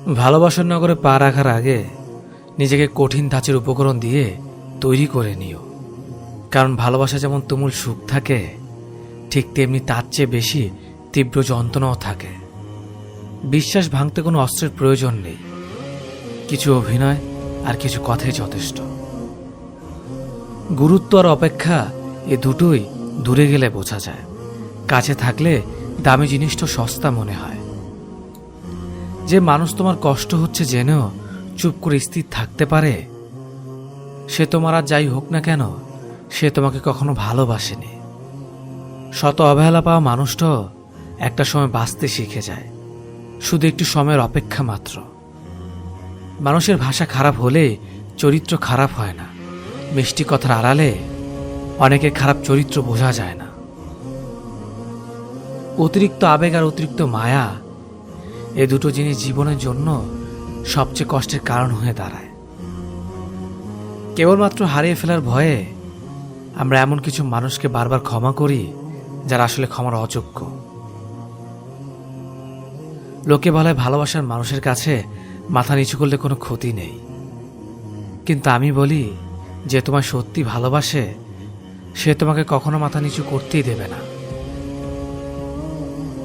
ভালোবাসার নগরে পা রাখার আগে নিজেকে কঠিন ধাঁচের উপকরণ দিয়ে তৈরি করে নিও। কারণ ভালোবাসা যেমন তুমুল সুখ থাকে, ঠিক তেমনি তার চেয়ে বেশি তীব্র যন্ত্রণাও থাকে। বিশ্বাস ভাঙতে কোনো অস্ত্রের প্রয়োজন নেই, কিছু অভিনয় আর কিছু কথাই যথেষ্ট। গুরুত্ব আর অপেক্ষা এ দুটোই দূরে গেলে বোঝা যায়। কাছে থাকলে দামি জিনিসটা সস্তা মনে হয়। যে মানুষ তোমার কষ্ট হচ্ছে জেনেও চুপ করে স্থির থাকতে পারে, সে তোমার আর যাই হোক না কেন, সে তোমাকে কখনো ভালোবাসেনি। শত অবহেলা পাওয়া মানুষটাও একটা সময় বাঁচতে শিখে যায়, শুধু একটু সময়ের অপেক্ষা মাত্র। মানুষের ভাষা খারাপ হলে চরিত্র খারাপ হয় না। মিষ্টি কথার আড়ালে অনেকের খারাপ চরিত্র বোঝা যায় না। অতিরিক্ত আবেগ আর অতিরিক্ত মায়া, এ দুটো জিনিস জীবনের জন্য সবচেয়ে কষ্টের কারণ হয়ে দাঁড়ায়। কেবলমাত্র হারিয়ে ফেলার ভয়ে আমরা এমন কিছু মানুষকে বারবার ক্ষমা করি যারা আসলে ক্ষমার অযোগ্য। লোকে বলে ভালোবাসার মানুষের কাছে মাথা নিচু করলে কোনো ক্ষতি নেই, কিন্তু আমি বলি, যে তোমায় সত্যি ভালোবাসে সে তোমাকে কখনো মাথা নিচু করতেই দেবে না।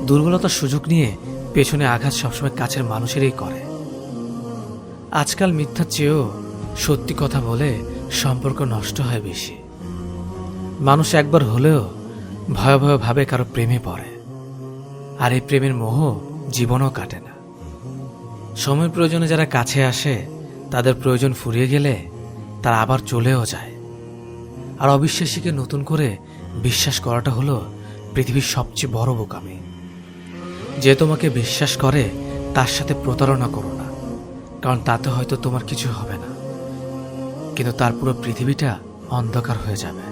দুর্বলতার সুযোগ নিয়ে পেছনে আঘাত সবসময় কাছের মানুষেরই করে। আজকাল মিথ্যার চেয়েও সত্যি কথা বলে সম্পর্ক নষ্ট হয় বেশি। মানুষ একবার হলেও ভয়াবহ ভাবে কারো প্রেমে পড়ে, আর এই প্রেমের মোহ জীবনও কাটে না। সময়ের প্রয়োজনে যারা কাছে আসে, তাদের প্রয়োজন ফুরিয়ে গেলে তারা আবার চলেও যায়। আর অবিশ্বাসীকে নতুন করে বিশ্বাস করাটা হলো পৃথিবীর সবচেয়ে বড় বোকামি। যে তোমাকে বিশ্বাস করে তার সাথে প্রতারণা করো না, কারণ তাতে হয়তো তোমার কিছু হবে না, কিন্তু তার পুরো পৃথিবীটা অন্ধকার হয়ে যাবে।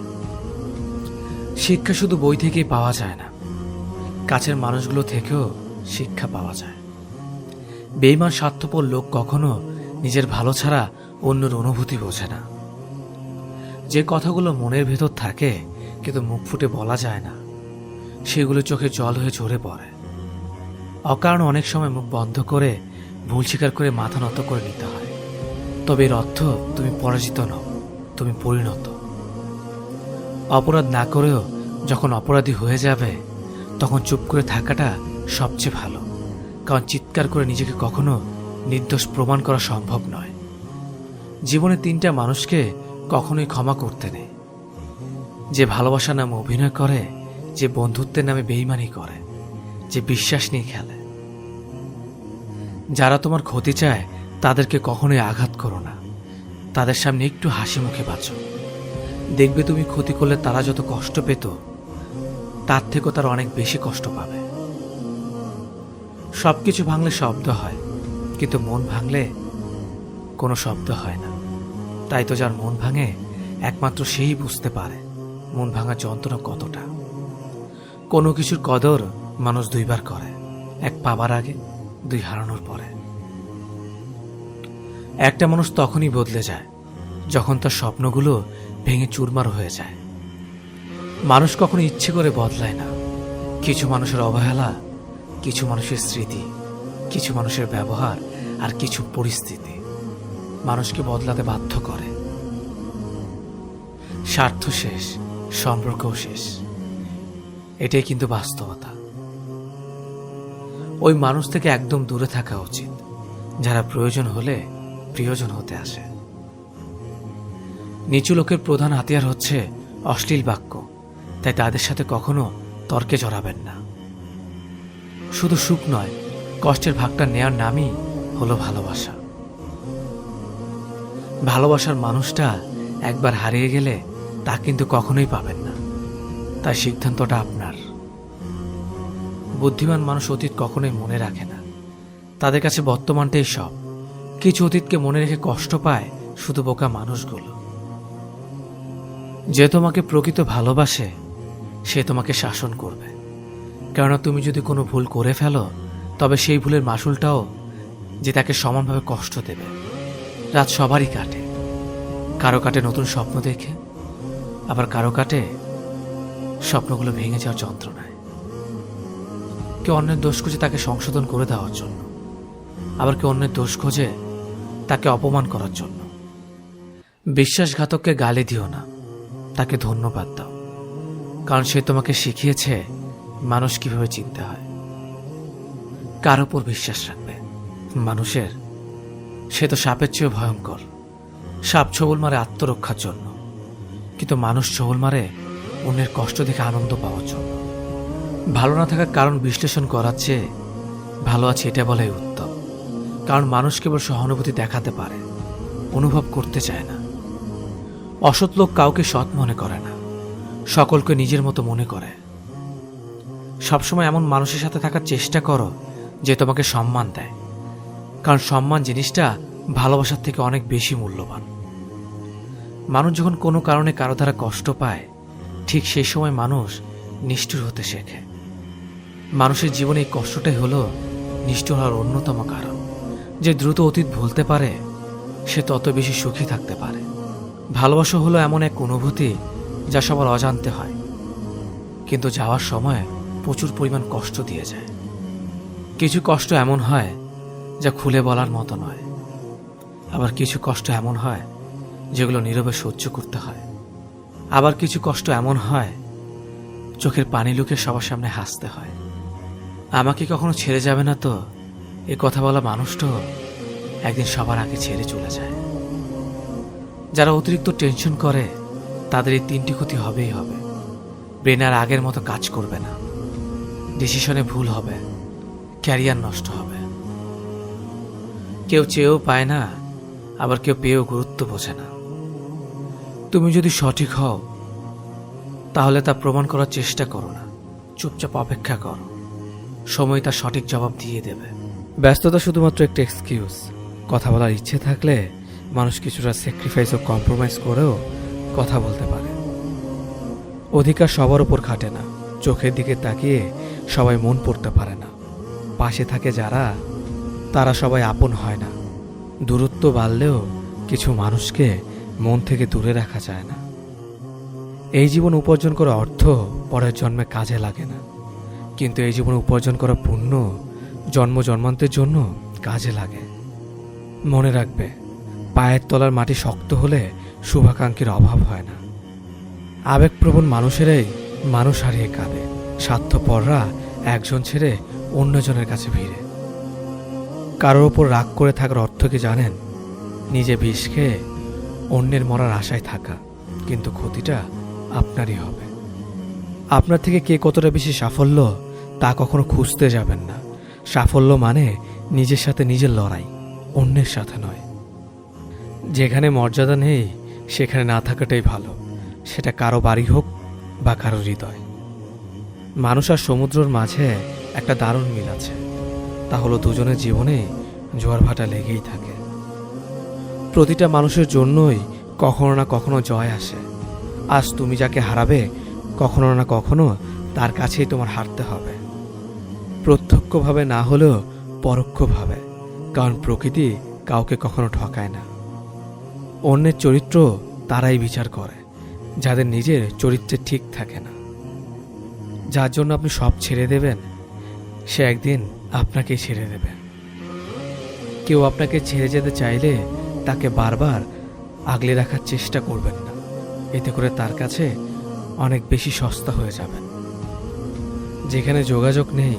শিক্ষা শুধু বই থেকেই পাওয়া যায় না, কাছের মানুষগুলো থেকেও শিক্ষা পাওয়া যায়। বেঈমান স্বার্থপর লোক কখনো নিজের ভালো ছাড়া অন্যের অনুভূতি বোঝে না। যে কথাগুলো মনের ভেতর থাকে কিন্তু মুখ ফুটে বলা যায় না, সেগুলো চোখে জল হয়ে ঝরে পড়ে। অকারণে অনেক সময় মুখ বন্ধ করে ভুল স্বীকার করে মাথা নত করে নিতে হয়। তবে এর অর্থ তুমি পরাজিত নও, তুমি পরিণত। অপরাধ না করেও যখন অপরাধী হয়ে যাবে, তখন চুপ করে থাকাটা সবচেয়ে ভালো, কারণ চিৎকার করে নিজেকে কখনো নির্দোষ প্রমাণ করা সম্ভব নয়। জীবনে তিনটা মানুষকে কখনোই ক্ষমা করতে নেই: যে ভালোবাসা নামে অভিনয় করে, যে বন্ধুত্বের নামে বেইমানি করে, যে বিশ্বাস নিয়ে খেলে। যারা তোমার ক্ষতি চায় তাদেরকে কখনোই আঘাত করো না, তাদের সামনে একটু হাসি মুখে বাঁচো। দেখবে তুমি ক্ষতি করলে তারা যত কষ্ট পেত, তার থেকেও তারা অনেক বেশি কষ্ট পাবে। সবকিছু ভাঙলে শব্দ হয়, কিন্তু মন ভাঙলে কোনো শব্দ হয় না। তাই তো যার মন ভাঙে একমাত্র সেই বুঝতে পারে মন ভাঙা যন্ত্রণা কতটা। কোনো কিছুর কদর মানুষ দুইবার করে, এক পাবার আগে, দুই হারানোর পরে। একটা মানুষ তখনই বদলে যায় যখন তার স্বপ্নগুলো ভেঙে চুরমার হয়ে যায়। মানুষ কখনো ইচ্ছে করে বদলায় না। কিছু মানুষের অবহেলা, কিছু মানুষের স্মৃতি, কিছু মানুষের ব্যবহার আর কিছু পরিস্থিতি মানুষকে বদলাতে বাধ্য করে। স্বার্থ শেষ, সম্পর্কও শেষ, এটাই কিন্তু বাস্তবতা। ওই মানুষ থেকে একদম দূরে থাকা উচিত যারা প্রয়োজন হলে প্রিয়জন হতে আসে। নিচু লোকের প্রধান হাতিয়ার হচ্ছে অশ্লীল বাক্য, তাই তাদের সাথে কখনো তর্কে জড়াবেন না। শুধু সুখ নয়, কষ্টের ভাগটা নেয়ার নামই হলো ভালোবাসা। ভালোবাসার মানুষটা একবার হারিয়ে গেলে তা কিন্তু কখনোই পাবেন না, তাই সিদ্ধান্তটা আপনার। বুদ্ধিমান মানুষ অতীত কখনোই মনে রাখে না, তাদের কাছে বর্তমানটাই সব। কিছু অতীতকে মনে রেখে কষ্ট পায় শুধু বোকা মানুষগুলো। যে তোমাকে প্রকৃত ভালোবাসে সে তোমাকে শাসন করবে, কেননা তুমি যদি কোনো ভুল করে ফেলো, তবে সেই ভুলের মাসুলটাও যে তাকে সমানভাবে কষ্ট দেবে। রাত সবারই কাটে, কারো কাটে নতুন স্বপ্ন দেখে, আবার কারো কাটে স্বপ্নগুলো ভেঙে যাওয়ার যন্ত্রণায়। কেউ অন্যের দোষ খুঁজে তাকে সংশোধন করে দেওয়ার জন্য, আবার কেউ অন্যের দোষ খোঁজে তাকে অপমান করার জন্য। বিশ্বাসঘাতককে গালি দিও না, তাকে ধন্যবাদ দাও, কারণ সে তোমাকে শিখিয়েছে মানুষ কিভাবে চিনতে হয়। কার উপর বিশ্বাস রাখবে? মানুষের? সে তো সাপের চেয়েও ভয়ঙ্কর। সাপ ছবল মারে আত্মরক্ষার জন্য, কিন্তু মানুষ ছবল মারে অন্যের কষ্ট দেখে আনন্দ পাওয়ার জন্য। ভালো না থাকার কারণ বিশ্লেষণ করার চেয়ে ভালো আছে এটা বলাই উত্তম। কারণ মানুষ কেবল সহানুভূতি দেখাতে পারে, অনুভব করতে চায় না। অসৎ লোক কাউকে সৎ মনে করে না, সকলকে নিজের মতো মনে করে। সবসময় এমন মানুষের সাথে থাকার চেষ্টা করো যে তোমাকে সম্মান দেয়, কারণ সম্মান জিনিসটা ভালোবাসার থেকে অনেক বেশি মূল্যবান। মানুষ যখন কোনো কারণে কারো দ্বারা কষ্ট পায়, ঠিক সেই সময় মানুষ নিষ্ঠুর হতে শেখে। মানুষের জীবনে এই কষ্টটাই হলো নিষ্ঠুর হওয়ার অন্যতম কারণ। যে দ্রুত অতীত ভুলতে পারে সে তত বেশি সুখী থাকতে পারে। ভালোবাসা হলো এমন এক অনুভূতি যা সবার অজান্তে হয়, কিন্তু যাওয়ার সময় প্রচুর পরিমাণ কষ্ট দিয়ে যায়। কিছু কষ্ট এমন হয় যা খুলে বলার মতো নয়, আবার কিছু কষ্ট এমন হয় যেগুলো নীরবে সহ্য করতে হয়। আবার কিছু কষ্ট এমন হয় চোখের পানি লুকিয়ে সবার সামনে হাসতে হয়। আমাকে কখনো ছেড়ে যাবে না তো, এ কথা বলা মানুষটাও একদিন সবার আগে ছেড়ে চলে যায়। যারা অতিরিক্ত টেনশন করে তাদের এই তিনটি ক্ষতি হবেই হবে। ব্রেন আর আগের মতো কাজ করবে না, ডিসিশনে ভুল হবে, ক্যারিয়ার নষ্ট হবে। কেউ চেয়েও পায় না, আবার কেউ পেয়েও গুরুত্ব বোঝে না। তুমি যদি সঠিক হও তাহলে তা প্রমাণ করার চেষ্টা করো না, চুপচাপ অপেক্ষা করো, সময় তার সঠিক জবাব দিয়ে দেবে। ব্যস্ততা শুধুমাত্র একটা এক্সকিউজ। কথা বলার ইচ্ছে থাকলে মানুষ কিছুটা স্যাক্রিফাইস ও কম্প্রোমাইজ করেও কথা বলতে পারে। অধিকার সবার উপর খাটে না, চোখের দিকে তাকিয়ে সবাই মন পড়তে পারে না। পাশে থাকে যারা, তারা সবাই আপন হয় না। দূরত্ব বাড়লেও কিছু মানুষকে মন থেকে দূরে রাখা যায় না। এই জীবন উপার্জন করা অর্থ পরের জন্মে কাজে লাগে না, কিন্তু এই জীবন উপার্জন করা পুণ্য জন্ম জন্মান্তের জন্য কাজে লাগে। মনে রাখবে, পায়ের তলার মাটি শক্ত হলে শুভাকাঙ্ক্ষীর অভাব হয় না। আবেগপ্রবণ মানুষেরাই মানুষ হারিয়ে কাঁদে, স্বার্থপররা একজন ছেড়ে অন্যজনের কাছে ভিড়ে। কারোর ওপর রাগ করে থাকার অর্থ কি জানেন? নিজে বিষ খেয়ে অন্যের মরার আশায় থাকা, কিন্তু ক্ষতিটা আপনারই হবে। আপনার থেকে কে কতটা বেশি সাফল্য তা কখনো খুঁজতে যাবেন না। সাফল্য মানে নিজের সাথে নিজের লড়াই, অন্যের সাথে নয়। যেখানে মর্যাদা নেই সেখানে না থাকাটাই ভালো, সেটা কারো বাড়ি হোক বা কারো হৃদয়। মানুষ আর সমুদ্রের মাঝে একটা দারুণ মিল আছে, তা হলো দুজনের জীবনে জোয়ার ভাটা লেগেই থাকে। প্রতিটা মানুষের জন্যই কখনো না কখনো জয় আসে। আজ তুমি যাকে হারাবে, কখনো না কখনো তার কাছেই তোমার হারতে হবে। প্রত্যক্ষভাবে না হলেও পরোক্ষভাবে, কারণ প্রকৃতি কাউকে কখনো ঠকায় না। অন্যের চরিত্র তারাই বিচার করে যাদের নিজের চরিত্রে ঠিক থাকে না। যার জন্য আপনি সব ছেড়ে দেবেন, সে একদিন আপনাকেই ছেড়ে দেবে। কেউ আপনাকে ছেড়ে যেতে চাইলে তাকে বারবার আগলে রাখার চেষ্টা করবেন না, এতে করে তার কাছে অনেক বেশি সস্তা হয়ে যাবেন। যেখানে যোগাযোগ নেই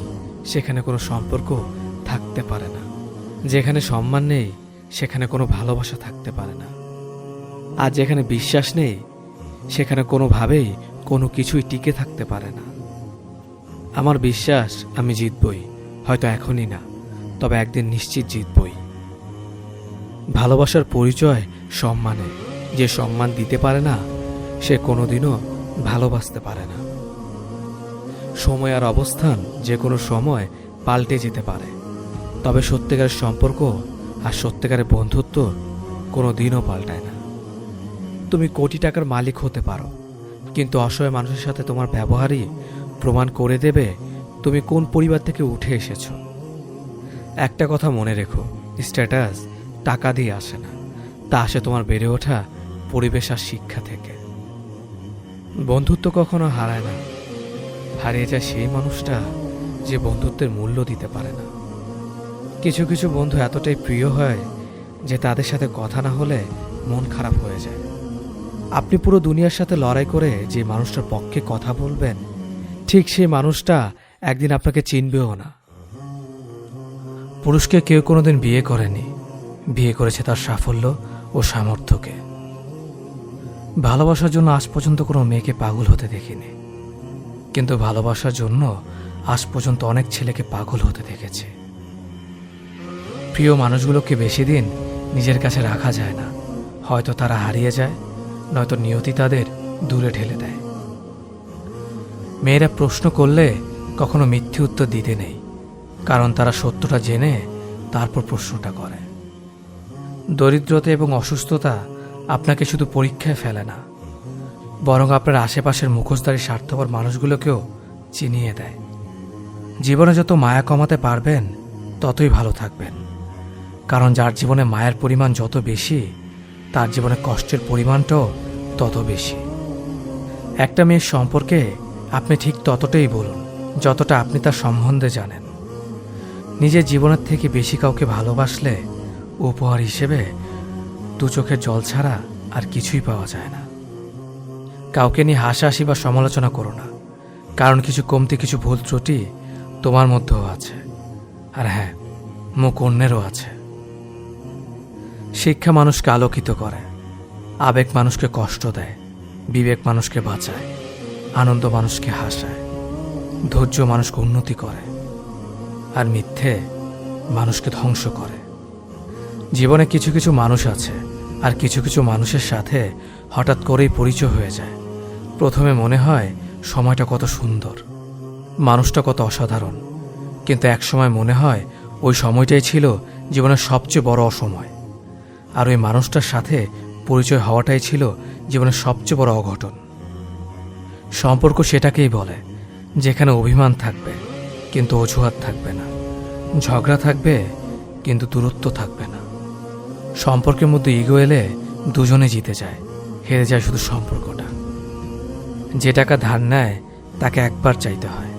সেখানে কোনো সম্পর্ক থাকতে পারে না, যেখানে সম্মান নেই সেখানে কোনো ভালোবাসা থাকতে পারে না, আর যেখানে বিশ্বাস নেই সেখানে কোনোভাবেই কোনো কিছুই টিকে থাকতে পারে না। আমার বিশ্বাস আমি জিতবই, হয়তো এখনই না, তবে একদিন নিশ্চিত জিতবই। ভালোবাসার পরিচয় সম্মানে। যে সম্মান দিতে পারে না সে কোনোদিনও ভালোবাসতে পারে না। সময় আর অবস্থান যে কোনো সময় পাল্টে যেতে পারে, তবে সত্যিকারের সম্পর্ক আর সত্যিকারের বন্ধুত্ব কোনো দিনও পাল্টায় না। তুমি কোটি টাকার মালিক হতে পারো, কিন্তু অসহায় মানুষের সাথে তোমার ব্যবহারই প্রমাণ করে দেবে তুমি কোন পরিবার থেকে উঠে এসেছো। একটা কথা মনে রেখো, স্ট্যাটাস টাকা দিয়ে আসে না, তা আসে তোমার বেড়ে ওঠা পরিবেশ আর শিক্ষা থেকে। বন্ধুত্ব কখনো হারায় না, হারিয়ে যায় সেই মানুষটা যে বন্ধুত্বের মূল্য দিতে পারে না। কিছু কিছু বন্ধু এতটাই প্রিয় হয় যে তাদের সাথে কথা না হলে মন খারাপ হয়ে যায়। আপনি পুরো দুনিয়ার সাথে লড়াই করে যে মানুষটার পক্ষে কথা বলবেন, ঠিক সেই মানুষটা একদিন আপনাকে চিনবেও না। পুরুষকে কেউ কোনোদিন বিয়ে করেনি, বিয়ে করেছে তার সাফল্য ও সামর্থ্যকে। ভালোবাসার জন্য আজ পর্যন্ত কোনো মেয়েকে পাগল হতে দেখিনি, কিন্তু ভালোবাসার জন্য আজ পর্যন্ত অনেক ছেলেকে পাগল হতে দেখেছি। প্রিয় মানুষগুলোকে বেশি দিন নিজের কাছে রাখা যায় না, হয়তো তারা হারিয়ে যায়, নয়তো নিয়তি তাদের দূরে ঠেলে দেয়। মেয়েরা প্রশ্ন করলে কখনো মিথ্যে উত্তর দিতে নেই, কারণ তারা সত্যটা জেনে তারপর প্রশ্নটা করে। দরিদ্রতা এবং অসুস্থতা আপনাকে শুধু পরীক্ষায় ফেলে না, বরং আপনার আশেপাশের মুখোশধারী স্বার্থপর মানুষগুলোকেও চিনিয়ে দেয়। জীবনে যত মায়া কমাতে পারবেন ততই ভালো থাকবেন, কারণ যার জীবনে মায়ের পরিমাণ যত বেশি, তার জীবনে কষ্টের পরিমাণটাও তত বেশি। একটা মেয়ের সম্পর্কে আপনি ঠিক ততটাই বলুন যতটা আপনি তার সম্বন্ধে জানেন। নিজের জীবনের থেকে বেশি কাউকে ভালোবাসলে উপহার হিসেবে দু চোখের জল ছাড়া আর কিছুই পাওয়া যায় না। কাউকে নিয়ে হাসাহাসি বা সমালোচনা করো না, কারণ কিছু কমতি, কিছু ভুল ত্রুটি তোমার মধ্যেও আছে, আর হ্যাঁ, মুখ অন্যেরও আছে। শিক্ষা মানুষকে আলোকিত করে, আবেগ মানুষকে কষ্ট দেয়, বিবেক মানুষকে বাঁচায়, আনন্দ মানুষকে হাসায়, ধৈর্য মানুষকে উন্নতি করে, আর মিথ্যে মানুষকে ধ্বংস করে। জীবনে কিছু কিছু মানুষ আছে, আর কিছু কিছু মানুষের সাথে হঠাৎ করেই পরিচয় হয়ে যায়। প্রথমে মনে হয় সময়টা কত সুন্দর, মানুষটা কত অসাধারণ, কিন্তু একসময় মনে হয় ওই সময়টাই ছিল জীবনের সবচেয়ে বড় অসময়, আর ওই মানুষটার সাথে পরিচয় হওয়াটাই ছিল জীবনের সবচেয়ে বড় অঘটন। সম্পর্ক সেটাকেই বলে যেখানে অভিমান থাকবে কিন্তু অজুহাত থাকবে না, ঝগড়া থাকবে কিন্তু দূরত্ব থাকবে না। সম্পর্কের মধ্যে ইগো এলে দুজনে জিতে যায়, হেরে যায় শুধু সম্পর্কটা। যে টাকা ধার নেয় তাকে একবার চাইতে হয়,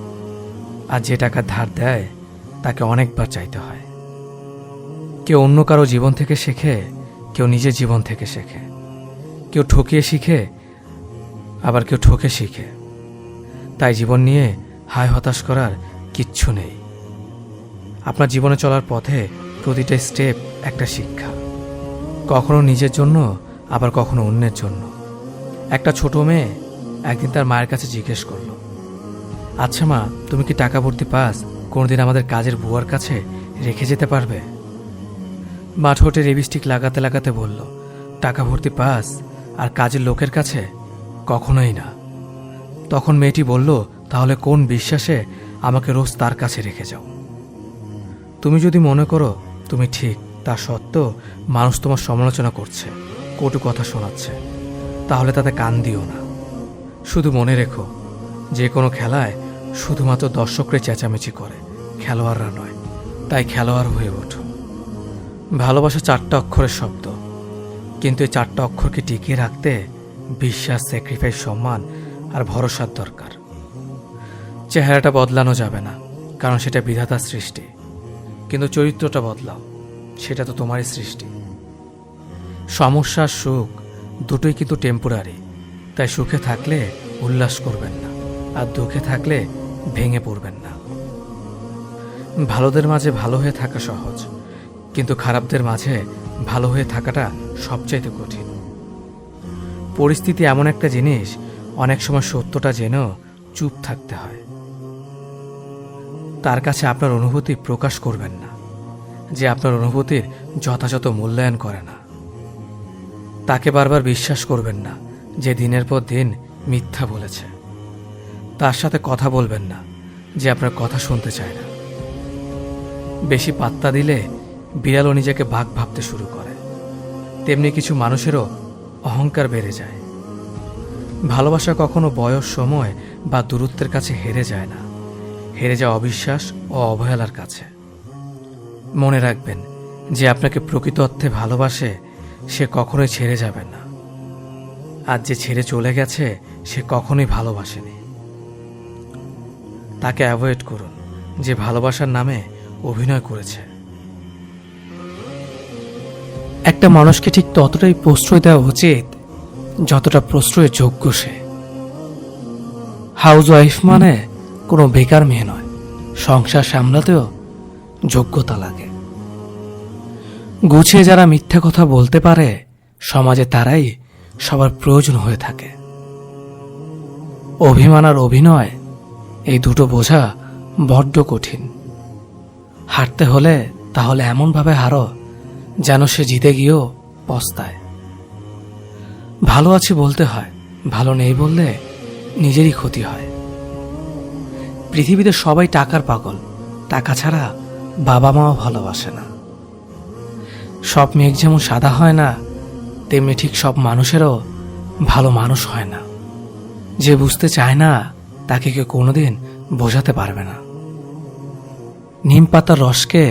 আর যে টাকা ধার দেয় তাকে অনেকবার চাইতে হয়। কেউ অন্য কারো জীবন থেকে শেখে, কেউ নিজের জীবন থেকে শেখে, কেউ ঠকিয়ে শিখে, আবার কেউ ঠকে শিখে। তাই জীবন নিয়ে হায় হতাশ করার কিচ্ছু নেই। আপনার জীবনে চলার পথে প্রতিটা স্টেপ একটা শিক্ষা, কখনো নিজের জন্য, আবার কখনো অন্যের জন্য। একটা ছোট মেয়ে একদিন তার মায়ের কাছে জিজ্ঞেস করলো, আচ্ছা মা, তুমি কি টাকা ভর্তি পাস কোনোদিন আমাদের কাজের বুয়ার কাছে রেখে যেতে পারবে? মা ঠোঁটে লিপস্টিক লাগাতে লাগাতে বলল, টাকা ভর্তি পাস আর কাজের লোকের কাছে? কখনোই না। তখন মেয়েটি বলল, তাহলে কোন বিশ্বাসে আমাকে রোজ তার কাছে রেখে যাও? তুমি যদি মনে করো তুমি ঠিক, তা সত্ত্বেও মানুষ তোমার সমালোচনা করছে, কটু কথা শোনাচ্ছে, তাহলে তাতে কান দিও না। শুধু মনে রেখো, যে কোনো খেলায় শুধুমাত্র দর্শকরা চেঁচামেচি করে, খেলোয়াড়রা নয়। তাই খেলোয়াড় হয়ে ওঠো। ভালোবাসা 4টা অক্ষরের শব্দ, কিন্তু এই 4টা অক্ষরকে টিকিয়ে রাখতে বিশ্বাস, স্যাক্রিফাইস, সম্মান আর ভরসার দরকার। চেহারাটা বদলানো যাবে না, কারণ সেটা বিধাতার সৃষ্টি, কিন্তু চরিত্রটা বদলাও, সেটা তো তোমারই সৃষ্টি। সমস্যা আর সুখ দুটোই কিন্তু টেম্পোরারি, তাই সুখে থাকলে উল্লাস করবেন না, আর দুঃখে থাকলে ভেঙে পড়বেন না। ভালোদের মাঝে ভালো হয়ে থাকা সহজ, কিন্তু খারাপদের মাঝে ভালো হয়ে থাকাটা সবচাইতে কঠিন। পরিস্থিতি এমন একটা জিনিস, অনেক সময় সত্যটা জেনেও চুপ থাকতে হয়। তার কাছে আপনার অনুভূতি প্রকাশ করবেন না, যে আপনার অনুভূতির যথাযথ মূল্যায়ন করে না। তাকে বারবার বিশ্বাস করবেন না, যে দিনের পর দিন মিথ্যা বলেছে। তার সাথে কথা বলবেন না, যে আপনার কথা শুনতে চায় না। বেশি পাত্তা দিলে বিড়ালও নিজেকে বাঘ ভাবতে শুরু করে, তেমনি কিছু মানুষেরও অহংকার বেড়ে যায়। ভালোবাসা কখনো বয়স, সময় বা দূরত্বের কাছে হেরে যায় না, হেরে যায় অবিশ্বাস ও অবহেলার কাছে। মনে রাখবেন, যে আপনাকে প্রকৃত অর্থে ভালোবাসে সে কখনোই ছেড়ে যাবে না, আর যে ছেড়ে চলে গেছে সে কখনোই ভালোবাসেনি। তাকে অ্যাভয়েড করুন, যে ভালোবাসার নামে অভিনয় করেছে। একটা মানুষকে ঠিক ততটাই প্রশ্রয় দেওয়া উচিত যতটা প্রশ্রয়ের যোগ্য সে। হাউস ওয়াইফ মানে কোনো বেকার মেয়ে নয়, সংসার সামলাতেও যোগ্যতা লাগে। গুছিয়ে যারা মিথ্যা কথা বলতে পারে সমাজে তারাই সবার প্রয়োজন হয়ে থাকে। অভিমান আর অভিনয় এই দুটো বোঝা বড্ড কঠিন। হারতে হলে তাহলে এমনভাবে হারো যেন সে জিতে গিয়েও পস্তায়। ভালো আছি বলতে হয়, ভালো নেই বললে নিজেরই ক্ষতি হয়। পৃথিবীতে সবাই টাকার পাগল, টাকা ছাড়া বাবা মাও ভালোবাসে না। সব মেঘ যেমন সাদা হয় না, তেমনি ঠিক সব মানুষেরও ভালো মানুষ হয় না। যে বুঝতে চায় না তাকে কেউ কোনোদিন বোঝাতে পারবে না। নিম পাতার রসকে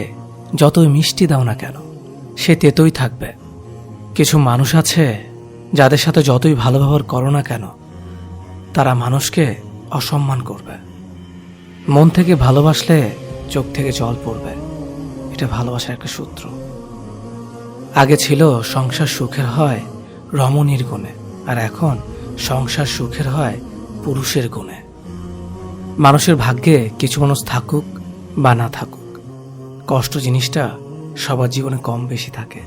যতই মিষ্টি দাও না কেন, সে তেতোই থাকবে। কিছু মানুষ আছে যাদের সাথে যতই ভালো ব্যবহার করো না কেন, তারা মানুষকে অসম্মান করবে। মন থেকে ভালোবাসলে চোখ থেকে জল পড়বে, এটা ভালোবাসার একটা সূত্র। আগে ছিল সংসার সুখের হয় রমণীর গুণে, আর এখন সংসার সুখের হয় পুরুষের গুণে। মানুষের ভাগ্যে কিছু মানুষ থাকুক বা না থাকুক, কষ্ট জিনিসটা সবার জীবনে কম বেশি থাকে।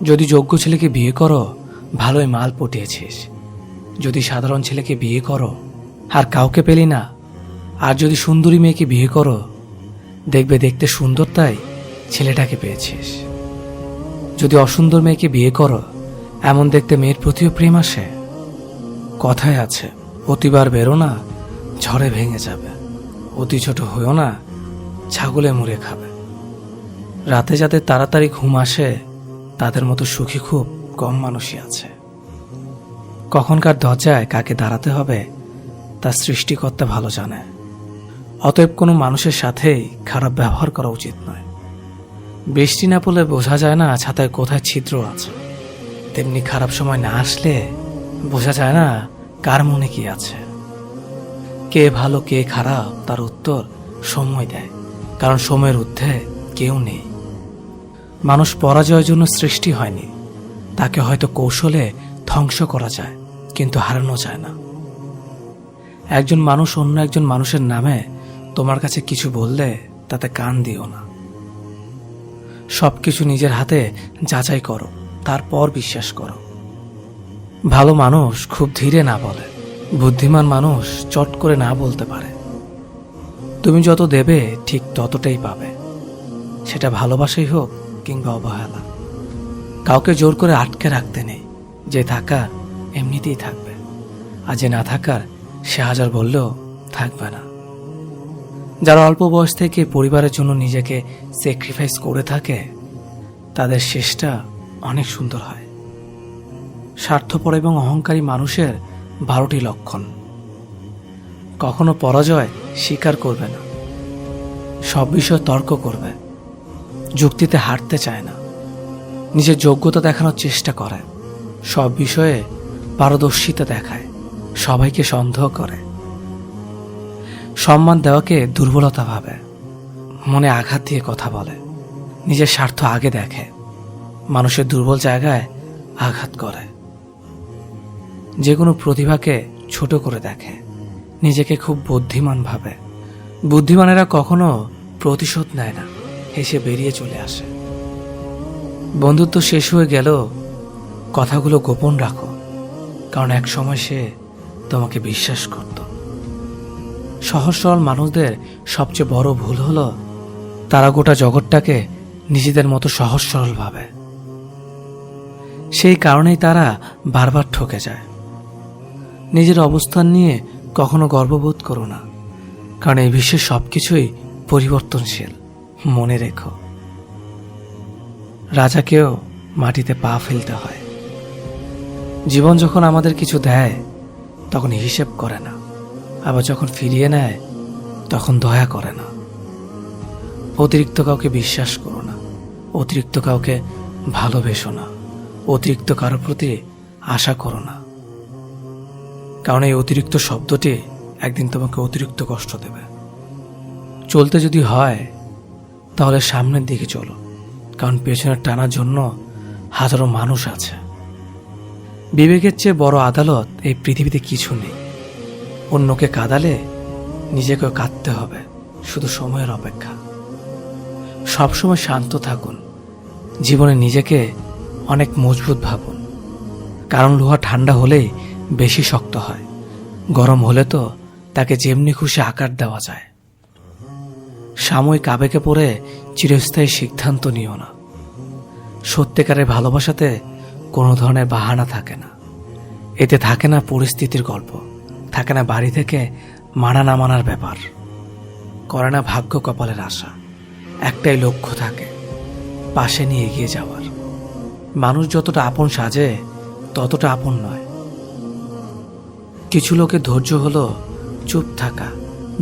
যদি যোগ্য ছেলেকে বিয়ে করো, ভালোই মাল পটিয়েছিস। যদি সাধারণ ছেলেকে বিয়ে করো আর কাউকে পেলি না, আর যদি সুন্দরী মেয়েকে বিয়ে করো, দেখবে দেখতে সুন্দর তাই ছেলেটাকে পেয়েছিস। যদি অসুন্দর মেয়েকে বিয়ে করো, এমন দেখতে মেয়ের প্রতিও প্রেম আসে। কথায় আছে, অতিবার বেরো না, ঝড়ে ভেঙে যাবে। অতি ছোট হইও না, ছাগলে মুড়ে খাবে। রাতে যাদের তাড়াতাড়ি ঘুম আসে, তাদের মতো সুখী খুব কম মানুষই আছে। কখনকার দরজায় কাকে দাঁড়াতে হবে তার সৃষ্টিকর্তা ভালো জানে। অতএব কোনো মানুষের সাথেই খারাপ ব্যবহার করা উচিত নয়। বৃষ্টি না পড়লে বোঝা যায় না ছাতায় কোথায় ছিদ্র আছে, তেমনি খারাপ সময় না আসলে বোঝা যায় না কার মনে কি আছে। কে ভালো কে খারাপ তার উত্তর সময় দেয়, কারণ সময়ের ঊর্ধ্বে কেউ নেই। মানুষ পরাজয়ের জন্য সৃষ্টি হয়নি, তাকে হয়তো কৌশলে ধ্বংস করা যায়, কিন্তু হারানো যায় না। একজন মানুষ অন্য একজন মানুষের নামে তোমার কাছে কিছু বললে তাতে কান দিও না। সবকিছু নিজের হাতে যাচাই করো, তারপর বিশ্বাস করো। ভালো মানুষ খুব ধীরে না বলে, বুদ্ধিমান মানুষ চট করে না বলতে পারে। তুমি যত দেবে ঠিক ততটাই পাবে, সেটা ভালোবাসাই হোক কিংবা অবহেলা। কাউকে জোর করে আটকে রাখতে নেই, যে থাকার এমনিতেই থাকবে, আর যে না থাকার সে হাজার বললেও থাকবে না। যারা অল্প বয়স থেকে পরিবারের জন্য নিজেকে স্যাক্রিফাইস করে থাকে, তাদের শেষটা অনেক সুন্দর হয়। স্বার্থপর এবং অহংকারী মানুষের 12টি লক্ষণ। কখনো পরাজয় স্বীকার করবে না, সব বিষয়ে তর্ক করবে, যুক্তিতে হারতে চায় না, নিজের যোগ্যতা দেখানোর চেষ্টা করে, সব বিষয়ে পারদর্শিতা দেখায়, সবাইকে সন্দেহ করে, সম্মান দেওয়াকে দুর্বলতা ভাবে, মনে আঘাত দিয়ে কথা বলে, নিজের স্বার্থ আগে দেখে, মানুষের দুর্বল জায়গায় আঘাত করে, যে কোনো প্রতিভাকে ছোট করে দেখে, নিজেকে খুব বুদ্ধিমান ভাবে। বুদ্ধিমানেরা কখনো প্রতিশোধ নেয় না, হেসে বেরিয়ে চলে আসে। বন্ধুত্ব শেষ হয়ে গেল, কথাগুলো গোপন রাখো, কারণ এক সময় সে তোমাকে বিশ্বাস করত। সহজ সরল মানুষদের সবচেয়ে বড় ভুল হলো তারা গোটা জগৎটাকে নিজেদের মতো সহজ সরল ভাবে। সেই কারণেই তারা বারবার ঠকে যায়। নিজের অবস্থান নিয়ে কখনো গর্ববোধ করো না, কারণ এই বিশ্বের সবকিছুই পরিবর্তনশীল। মনে রেখো, রাজাকেও মাটিতে পা ফেলতে হয়। জীবন যখন আমাদের কিছু দেয় তখন হিসেব করে না, আবার যখন ফিরিয়ে নেয় তখন দয়া করে না। অতিরিক্ত কাউকে বিশ্বাস করো না, অতিরিক্ত কাউকে ভালোবেসো না, অতিরিক্ত কারোর প্রতি আশা করো না, কারণ এই অতিরিক্ত শব্দটি একদিন তোমাকে অতিরিক্ত কষ্ট দেবে। চলতে যদি হয় তাহলে সামনের দিকে চলো, কারণ পেছনে টানার জন্য হাজারো মানুষ আছে। বিবেকের চেয়ে বড় আদালত এই পৃথিবীতে কিছু নেই। অন্যকে কাঁদালে নিজেকেও কাঁদতে হবে, শুধু সময়ের অপেক্ষা। সবসময় শান্ত থাকুন, জীবনে নিজেকে অনেক মজবুত ভাবুন, কারণ লোহা ঠান্ডা হলেই বেশি শক্ত হয়, গরম হলে তো তাকে যেমনি খুশি আকার দেওয়া যায়। সাময়িক আবেগে পড়ে চিরস্থায়ী সিদ্ধান্ত নিও না। সত্যিকারের ভালোবাসাতে কোনো ধরনের বাহানা থাকে না। এতে থাকে না পরিস্থিতির গল্প, থাকে না বাড়ি থেকে মানা না মানার ব্যাপার, করে না ভাগ্য কপালের আশা। একটাই লক্ষ্য থাকে, পাশে নিয়ে এগিয়ে যাওয়ার। মানুষ যতটা আপন সাজে ততটা আপন নয়। কিছু লোকের ধৈর্য হলো চুপ থাকা,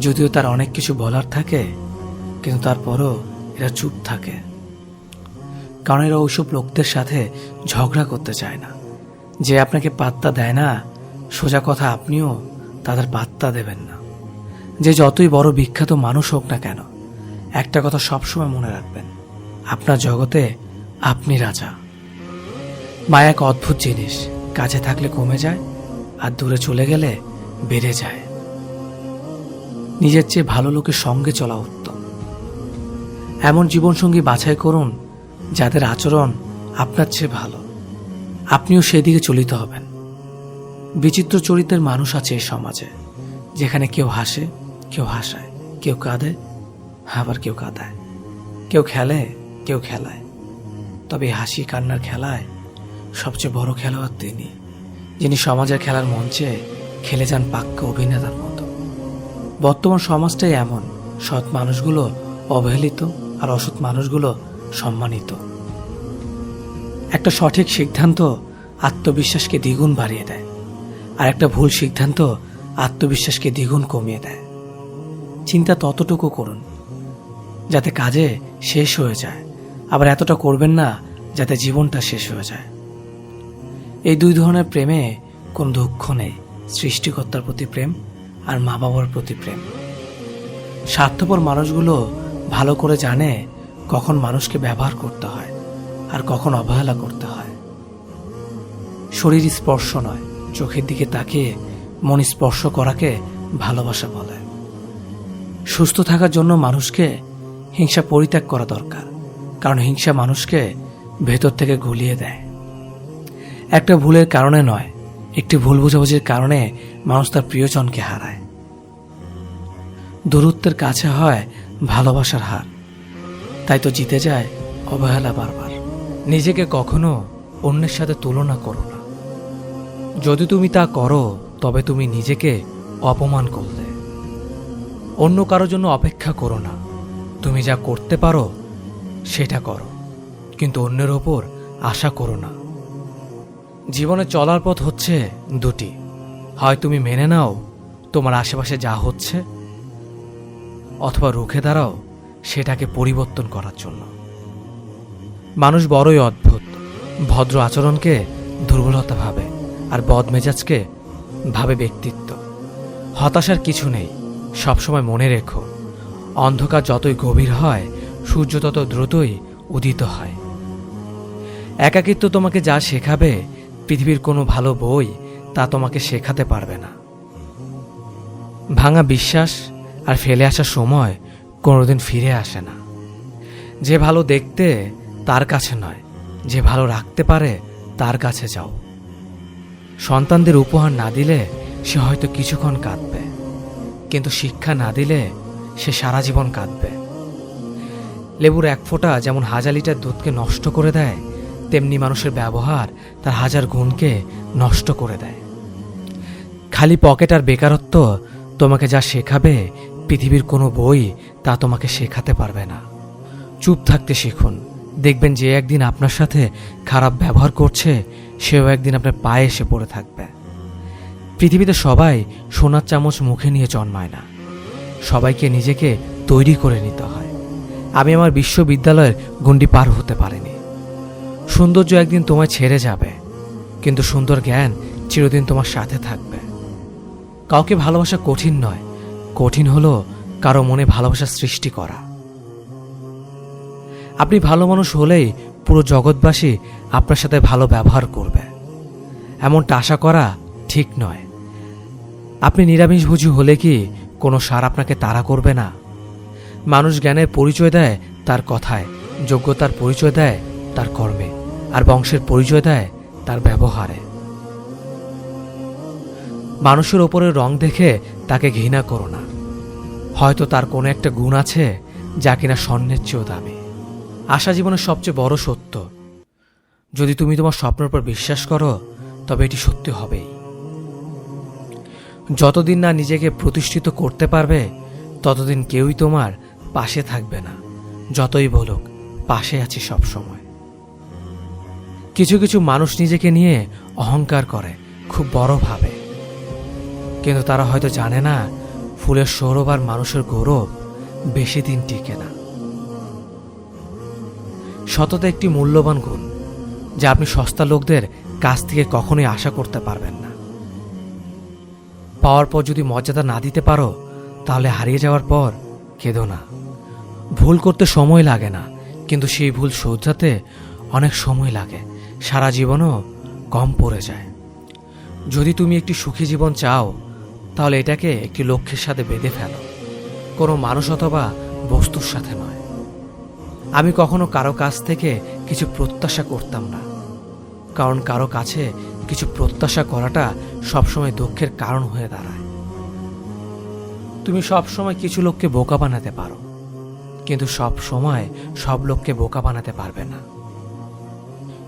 যদিও তার অনেক কিছু বলার থাকে, কিন্তু তারপরও এরা চুপ থাকে, কারণ এরা ওইসব লোকদের সাথে ঝগড়া করতে চায় না। যে আপনাকে পাত্তা দেয় না, সোজা কথা আপনিও তাদের পাত্তা দেবেন না। যে যতই বড় বিখ্যাত মানুষ হোক না কেন, একটা কথা সবসময় মনে রাখবেন, আপনার জগতে আপনি রাজা। মায়া এক অদ্ভুত জিনিস, কাছে থাকলে কমে যায় আর দূরে চলে গেলে বেড়ে যায়। নিজের চেয়ে ভালো লোকের সঙ্গে চলা উত্তম। এমন জীবনসঙ্গী বাছাই করুন যাদের আচরণ আপনার চেয়ে ভালো, আপনিও সেদিকে চলিত হবেন। বিচিত্র চরিত্রের মানুষ আছে এই সমাজে, যেখানে কেউ হাসে, কেউ হাসায়, কেউ কাঁদে, আবার কেউ কাঁদায়, কেউ খেলে, কেউ খেলায়। তবে হাসি কান্নার খেলায় সবচেয়ে বড় খেলোয়াড় তিনি, যিনি সমাজের খেলার মঞ্চে খেলে যান পাক্কা অভিনেতার মতো। বর্তমান সমাজটাই এমন, সৎ মানুষগুলো অবহেলিত আর অসৎ মানুষগুলো সম্মানিত। একটা সঠিক সিদ্ধান্ত আত্মবিশ্বাসকে দ্বিগুণ বাড়িয়ে দেয়, আর একটা ভুল সিদ্ধান্ত আত্মবিশ্বাসকে দ্বিগুণ কমিয়ে দেয়। চিন্তা ততটুকু করুন যাতে কাজে শেষ হয়ে যায়, আবার এতটা করবেন না যাতে জীবনটা শেষ হয়ে যায়। এই দুই ধরনের প্রেমে কোনো দুঃখ নেই, সৃষ্টিকর্তার প্রতি প্রেম আর মা বাবার প্রতি প্রেম। স্বার্থপর মানুষগুলো ভালো করে জানে কখন মানুষকে ব্যবহার করতে হয় আর কখন অবহেলা করতে হয়। শরীর স্পর্শ নয়, চোখের দিকে তাকিয়ে মন স্পর্শ করাকে ভালোবাসা বলে। সুস্থ থাকার জন্য মানুষকে হিংসা পরিত্যাগ করা দরকার, কারণ হিংসা মানুষকে ভেতর থেকে গুলিয়ে দেয়। একটা ভুলের কারণে নয়, একটি ভুল বোঝাবুঝির কারণে মানুষ তার প্রিয়জনকে হারায়। দূরত্বের কাছে হয় ভালোবাসার হার, তাই তো জিতে যায় অবহেলা বারবার। নিজেকে কখনো অন্যের সাথে তুলনা করো না। যদি তুমি তা করো তবে তুমি নিজেকে অপমান করলে। অন্য কারোর জন্য অপেক্ষা করো না। তুমি যা করতে পারো সেটা করো, কিন্তু অন্যের ওপর আশা করো না। জীবনে চলার পথ হচ্ছে দুটি, হয় তুমি মেনে নাও তোমার আশেপাশে যা হচ্ছে, অথবা রুখে দাঁড়াও সেটাকে পরিবর্তন করার জন্য। মানুষ বড়ই অদ্ভুত, ভদ্র আচরণকে দুর্বলতা ভাবে আর বদমেজাজকে ভাবে ব্যক্তিত্ব। হতাশার কিছু নেই, সবসময় মনে রেখো, অন্ধকার যতই গভীর হয় সূর্য তত দ্রুতই উদিত হয়। একাকিত্ব তোমাকে যা শেখাবে পৃথিবীর কোনো ভালো বই তা তোমাকে শেখাতে পারবে না। ভাঙা বিশ্বাস আর ফেলে আসা সময় কোনোদিন ফিরে আসে না। যে ভালো দেখতে তার কাছে নয়, যে ভালো রাখতে পারে তার কাছে যাও। সন্তানদের উপহার না দিলে সে হয়তো কিছুক্ষণ কাঁদবে, কিন্তু শিক্ষা না দিলে সে সারা জীবন কাঁদবে। লেবুর এক ফোঁটা যেমন 1000 লিটার দুধকে নষ্ট করে দেয়, তেমনি মানুষের ব্যবহার তার 1000 গুণকে নষ্ট করে দেয়। খালি পকেট আর বেকারত্ব তোমাকে যা শেখাবে পৃথিবীর কোনো বই তা তোমাকে শেখাতে পারবে না। চুপ থাকতে শিখুন, দেখবেন যে একদিন আপনার সাথে খারাপ ব্যবহার করছে সেও একদিন আপনার পায়ে এসে পড়ে থাকবে। পৃথিবীতে সবাই সোনার চামচ মুখে নিয়ে জন্মায় না, সবাইকে নিজেকে তৈরি করে নিতে হয়। আমি আমার বিশ্ববিদ্যালয়ের গণ্ডি পার হতে পারিনি। সৌন্দর্য একদিন তোমায় ছেড়ে যাবে, কিন্তু সুন্দর জ্ঞান চিরদিন তোমার সাথে থাকবে। কাউকে ভালোবাসা কঠিন নয়, কঠিন হলো কারো মনে ভালোবাসা সৃষ্টি করা। আপনি ভালো মানুষ হলেই পুরো জগৎবাসী আপনার সাথে ভালো ব্যবহার করবে, এমনটা আশা করা ঠিক নয়। আপনি নিরামিষভোজী হলে কি কোনো সার আপনাকে তাড়া করবে না? মানুষ জ্ঞানের পরিচয় দেয় তার কথায়, যোগ্যতার পরিচয় দেয় তার কর্মে, আর বংশের পরিচয় দেয় তার ব্যবহারে। মানুষের ওপরে রং দেখে তাকে ঘৃণা করো না। হয়তো তার কোনো একটা গুণ আছে যা কিনা স্বর্ণের চেয়েও দামি। আশা জীবনের সবচেয়ে বড় সত্য। যদি তুমি তোমার স্বপ্নের উপর বিশ্বাস করো তবে এটি সত্যি হবেই। যতদিন না নিজেকে প্রতিষ্ঠিত করতে পারবে ততদিন কেউই তোমার পাশে থাকবে না, যতই বলুক পাশে আছি সব সময়। কিছু কিছু মানুষ নিজেকে নিয়ে অহংকার করে, খুব বড় ভাবে, কিন্তু তারা হয়তো জানে না ফুলের সৌরভ আর মানুষের গৌরব বেশি দিন টিকে না। সততা একটি মূল্যবান গুণ যা আপনি সস্তা লোকদের কাছ থেকে কখনোই আশা করতে পারবেন না। পাওয়ার পর যদি মর্যাদা না দিতে পারো তাহলে হারিয়ে যাওয়ার পর কেঁদো না। ভুল করতে সময় লাগে না, কিন্তু সেই ভুল শোধরাতে অনেক সময় লাগে, সারা জীবনও কম পড়ে যায়। যদি তুমি একটি সুখী জীবন চাও তাহলে এটাকে একটি লক্ষ্যের সাথে বেঁধে ফেলো, কোনো মানুষ অথবা বস্তুর সাথে নয়। আমি কখনো কারো কাছ থেকে কিছু প্রত্যাশা করতাম না, কারণ কারো কাছে কিছু প্রত্যাশা করাটা সবসময় দুঃখের কারণ হয়ে দাঁড়ায়। তুমি সবসময় কিছু লোককে বোকা বানাতে পারো, কিন্তু সব সময় সব লোককে বোকা বানাতে পারবে না।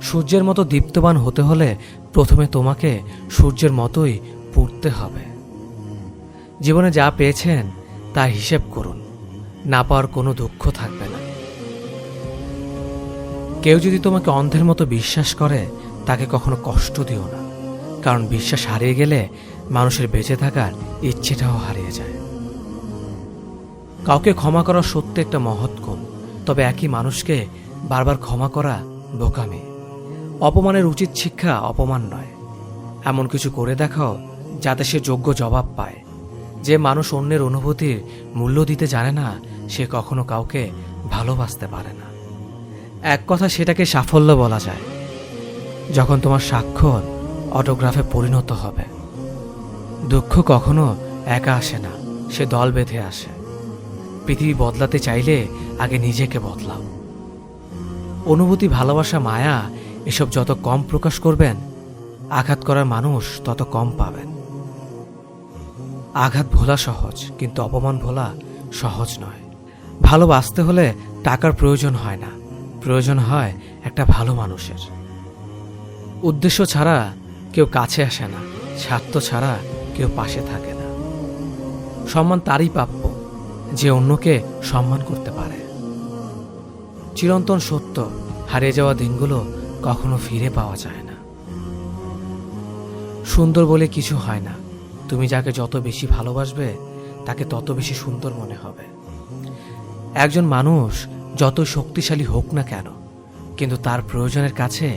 সূর্যের মতো দীপ্তবান হতে হলে প্রথমে তোমাকে সূর্যের মতোই পুড়তে হবে। জীবনে যা পেয়েছেন তা হিসেব করুন, না পাওয়ার কোনো দুঃখ থাকবে না। কেউ যদি তোমাকে অন্ধের মতো বিশ্বাস করে তাকে কখনো কষ্ট দিও না, কারণ বিশ্বাস হারিয়ে গেলে মানুষের বেঁচে থাকার ইচ্ছেটাও হারিয়ে যায়। কাউকে ক্ষমা করা সত্যি একটা মহৎ গুণ, তবে একই মানুষকে বারবার ক্ষমা করা বোকামি। অপমানের উচিত শিক্ষা অপমান নয়, এমন কিছু করে দেখাও যাতে সে যোগ্য জবাব পায়। যে মানুষ অন্যের অনুভূতির মূল্য দিতে জানে না সে কখনো কাউকে ভালোবাসতে পারে না। এক কথা সেটাকে সাফল্য বলা যায় যখন তোমার স্বাক্ষর অটোগ্রাফে পরিণত হবে। দুঃখ কখনো একা আসে না, সে দল বেঁধে আসে। পৃথিবী বদলাতে চাইলে আগে নিজেকে বদলাও। অনুভূতি, ভালোবাসা, মায়া এসব যত কম প্রকাশ করবেন আঘাত করার মানুষ তত কম পাবেন। আঘাত ভোলা সহজ, কিন্তু অপমান ভোলা সহজ নয়। ভালোবাসতে হলে টাকার প্রয়োজন হয় না, প্রয়োজন হয় একটা ভালো মানুষের। উদ্দেশ্য ছাড়া কেউ কাছে আসে না, স্বার্থ ছাড়া কেউ পাশে থাকে না। সম্মান তারই প্রাপ্য যে অন্যকে সম্মান করতে পারে। চিরন্তন সত্য, হারিয়ে যাওয়া দিনগুলো কখনো ফিরে পাওয়া যায় না। সুন্দর বলে কিছু হয় না, তুমি যাকে যত বেশি ভালোবাসবে তাকে তত বেশি সুন্দর মনে হবে। একজন মানুষ যত শক্তিশালী হোক না কেন, কিন্তু তার প্রয়োজনের কাছে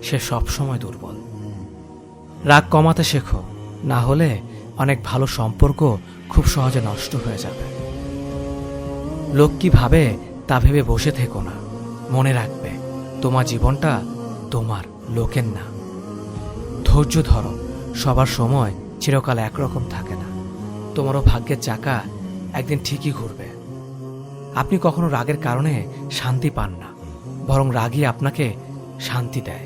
সে সবসময় দুর্বল। রাগ কমাতে শেখো, না হলে অনেক ভালো সম্পর্ক খুব সহজে নষ্ট হয়ে যাবে। লোক কি ভাবে তা ভেবে বসে থেকো না। মনে রাখবে তোমার জীবনটা তোমার, লোকের না। ধৈর্য ধরো, সবার সময় চিরকাল একরকম থাকে না। তোমারও ভাগ্যের চাকা একদিন ঠিকই ঘুরবে। আপনি কখনো রাগের কারণে শান্তি পান না, বরং রাগই আপনাকে শান্তি দেয়।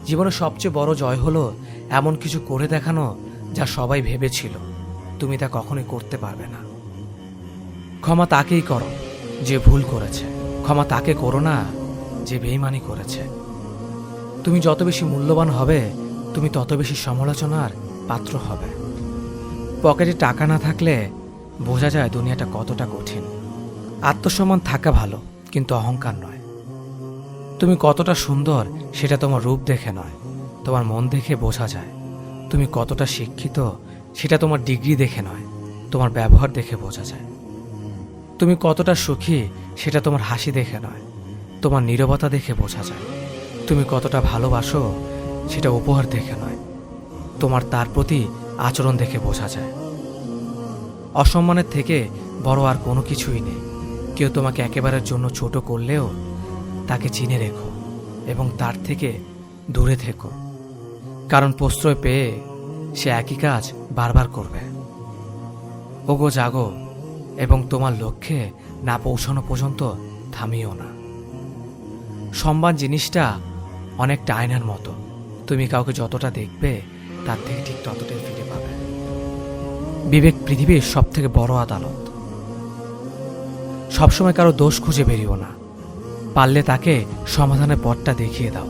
জীবনের সবচেয়ে বড় জয় হলো এমন কিছু করে দেখানো যা সবাই ভেবেছিল তুমি তা কখনোই করতে পারবে না। ক্ষমা তাকেই করো যে ভুল করেছে, ক্ষমা তাকে করো না যে বেইমানি করেছে। তুমি যত বেশি মূল্যবান হবে তুমি তত বেশি সমালোচনার পাত্র হবে। পকেটে টাকা না থাকলে বোঝা যায় দুনিয়াটা কতটা কঠিন। আত্মসম্মান থাকা ভালো, কিন্তু অহংকার নয়। তুমি কতটা সুন্দর সেটা তোমার রূপ দেখে নয়, তোমার মন দেখে বোঝা যায়। তুমি কতটা শিক্ষিত সেটা তোমার ডিগ্রি দেখে নয়, তোমার ব্যবহার দেখে বোঝা যায়। তুমি কতটা সুখী সেটা তোমার হাসি দেখে নয়, তোমার নীরবতা দেখে বোঝা যায়। তুমি কতটা ভালোবাসো সেটা উপহার দেখে নয়, তোমার তার প্রতি আচরণ দেখে বোঝা যায়। অসম্মানের থেকে বড় আর কোনো কিছুই নেই, কেউ তোমাকে একেবারের জন্য ছোট করলেও তাকে চিনে রেখো এবং তার থেকে দূরে থেকো, কারণ প্রশ্রয় পেয়ে সে একই কাজ বারবার করবে। ওগো জাগো এবং তোমার লক্ষ্যে না পৌঁছানো পর্যন্ত থামিও না। সম্মান জিনিসটা অনেকটা আয়নার মতো, তুমি কাউকে যতটা দেখবে তার থেকে ঠিক ততটাই ফিরে পাবে। বিবেক পৃথিবীর সব থেকে বড় আদালত। সবসময় কারো দোষ খুঁজে বেরিও না, পারলে তাকে সমাধানের পথটা দেখিয়ে দাও।